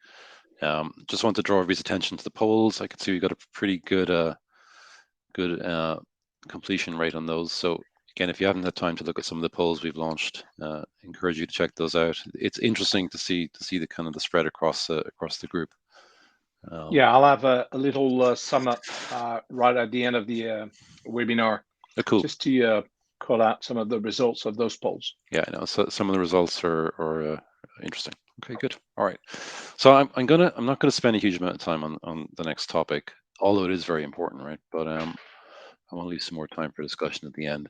Just want to draw everybody's attention to the polls. I can see we got a pretty good completion rate on those. So again, if you haven't had time to look at some of the polls we've launched, encourage you to check those out. It's interesting to see the kind of the spread across the group. Yeah, I'll have a little sum up right at the end of the webinar. Cool. Just to call out some of the results of those polls. Yeah, I know. So some of the results are interesting. Okay, good. All right. So I'm not gonna spend a huge amount of time on the next topic, although it is very important, right? But I want to leave some more time for discussion at the end.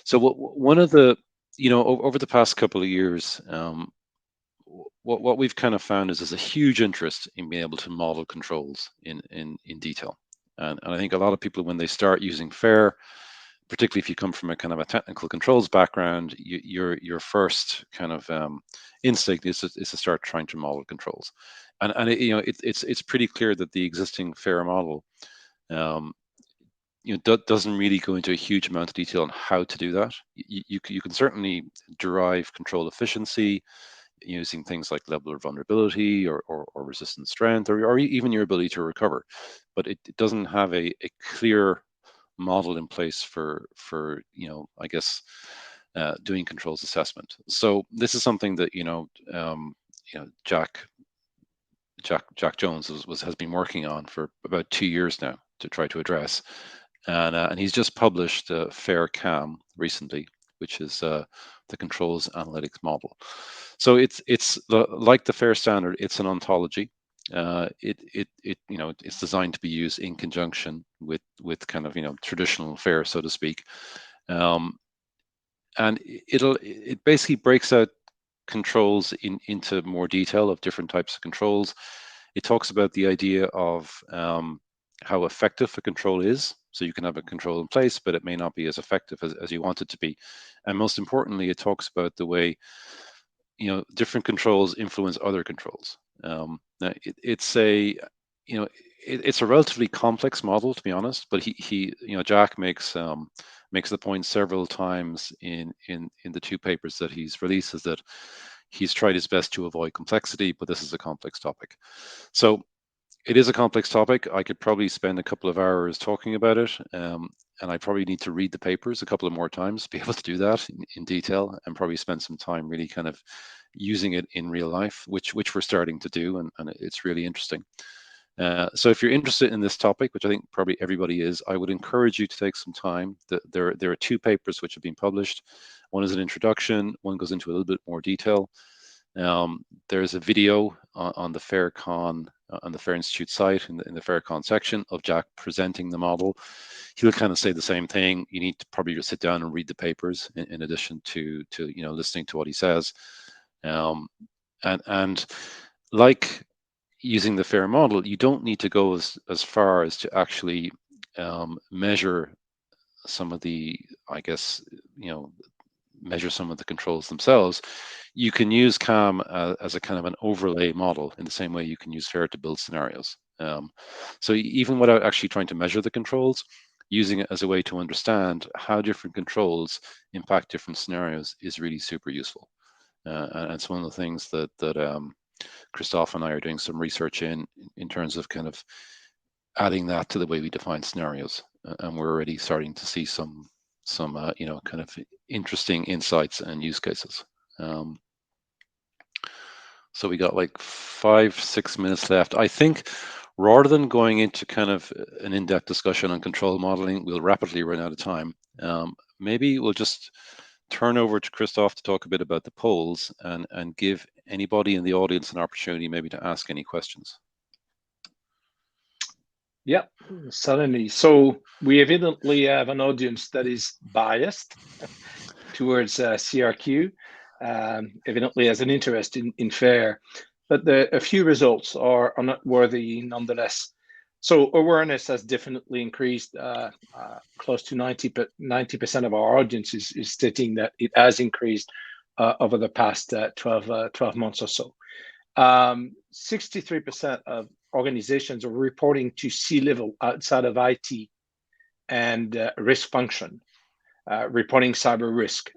So one of the over the past couple of years, what we've kind of found is there's a huge interest in being able to model controls in detail, and I think a lot of people, when they start using FAIR, particularly if you come from a kind of a technical controls background, your first kind of instinct is to start trying to model controls, and it's pretty clear that the existing FAIR model doesn't really go into a huge amount of detail on how to do that. You can certainly derive control efficiency using things like level of vulnerability or resistance strength or even your ability to recover, but it doesn't have a clear model in place for I guess doing controls assessment. So this is something that Jack Jones has been working on for about 2 years now to try to address, and he's just published FairCon recently, which is the controls analytics model. So it's like the FAIR standard. It's an ontology. It's designed to be used in conjunction with kind of traditional FAIR, so to speak, and it basically breaks out controls into more detail of different types of controls. It talks about the idea of how effective a control is. So you can have a control in place, but it may not be as effective as you want it to be. And most importantly, it talks about the way different controls influence other controls. Now it's a relatively complex model, to be honest, but he Jack makes the point several times in the 2 papers that he's released, is that he's tried his best to avoid complexity, but this is a complex topic. So it is a complex topic. I could probably spend a couple of hours talking about it, and I probably need to read the papers a couple of more times to be able to do that in detail, and probably spend some time really kind of using it in real life, which we're starting to do, and it's really interesting. So if you're interested in this topic, which I think probably everybody is, I would encourage you to take some time. There are 2 papers which have been published. One is an introduction, one goes into a little bit more detail. There's a video on the FairCon, on the FAIR Institute site in the FairCon section of Jack presenting the model. He'll kind of say the same thing. You need to probably just sit down and read the papers in addition to listening to what he says. And like using the FAIR model, you don't need to go as far as to actually measure some of the, I guess, measure some of the controls themselves. You can use CAM as a kind of an overlay model in the same way you can use FAIR to build scenarios. So even without actually trying to measure the controls, using it as a way to understand how different controls impact different scenarios is really super useful. And it's one of the things that Christophe and I are doing some research in terms of kind of adding that to the way we define scenarios. And we're already starting to see some you know, kind of interesting insights and use cases. So we got like 5-6 minutes left. I think rather than going into kind of an in-depth discussion on control modeling, we'll rapidly run out of time. Maybe we'll just turn over to Christoph to talk a bit about the polls and give anybody in the audience an opportunity maybe to ask any questions. Yeah, certainly. So we evidently have an audience that is biased towards CRQ, evidently has an interest in FAIR, but a few results are noteworthy nonetheless. So awareness has definitely increased. Close to 90% of our audience is stating that it has increased over the past 12 months or so. 63% of organizations are reporting to C-level outside of IT and risk function, reporting cyber risk.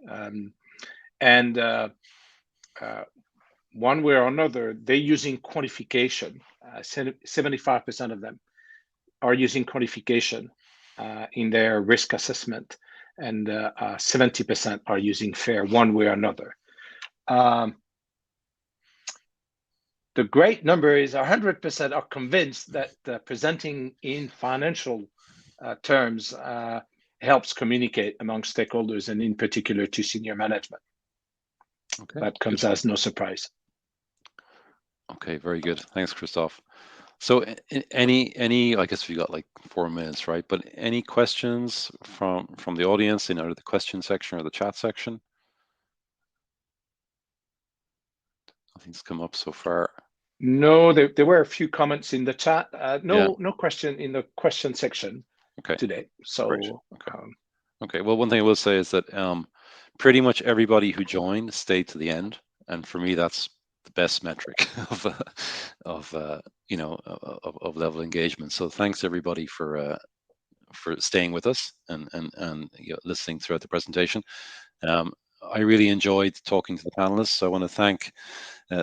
And one way or another, they're using quantification. 75% of them are using quantification in their risk assessment, and 70% are using FAIR one way or another. The great number is 100% are convinced that presenting in financial terms helps communicate among stakeholders and in particular to senior management. Okay, that comes as no surprise. Okay, very good. Thanks, Christoph. So any, I guess we got like 4 minutes, right? But any questions from the audience in either the question section or the chat section? Nothing's come up so far. No, there were a few comments in the chat. No question in the question section today. So okay. Well, one thing I will say is that pretty much everybody who joined stayed to the end, and for me, that's the best metric of level engagement. So thanks everybody for staying with us and listening throughout the presentation. I really enjoyed talking to the panelists. So I want to thank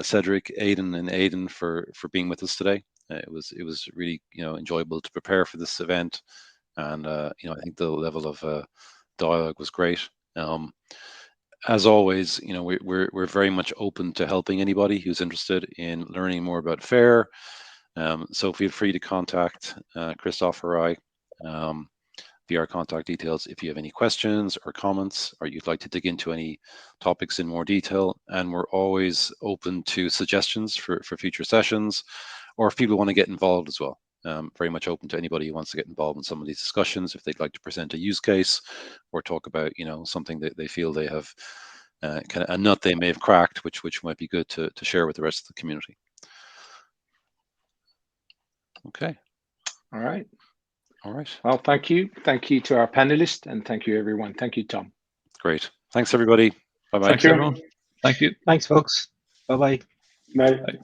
Cedric, Aidan, and Aidan for being with us today. It was really enjoyable to prepare for this event, and I think the level of dialogue was great. As always, we're very much open to helping anybody who's interested in learning more about FAIR. So feel free to contact Christoph or I via our contact details if you have any questions or comments, or you'd like to dig into any topics in more detail. And we're always open to suggestions for future sessions, or if people want to get involved as well. Very much open to anybody who wants to get involved in some of these discussions, if they'd like to present a use case or talk about something that they feel they have kind of a nut they may have cracked, which might be good to share with the rest of the community. Okay. All right. All right. Well, thank you. Thank you to our panelists, and thank you, everyone. Thank you, Tom. Great. Thanks, everybody. Bye-bye. Thanks, everyone. Thank you. Thanks, folks. Bye-bye. Bye. Bye.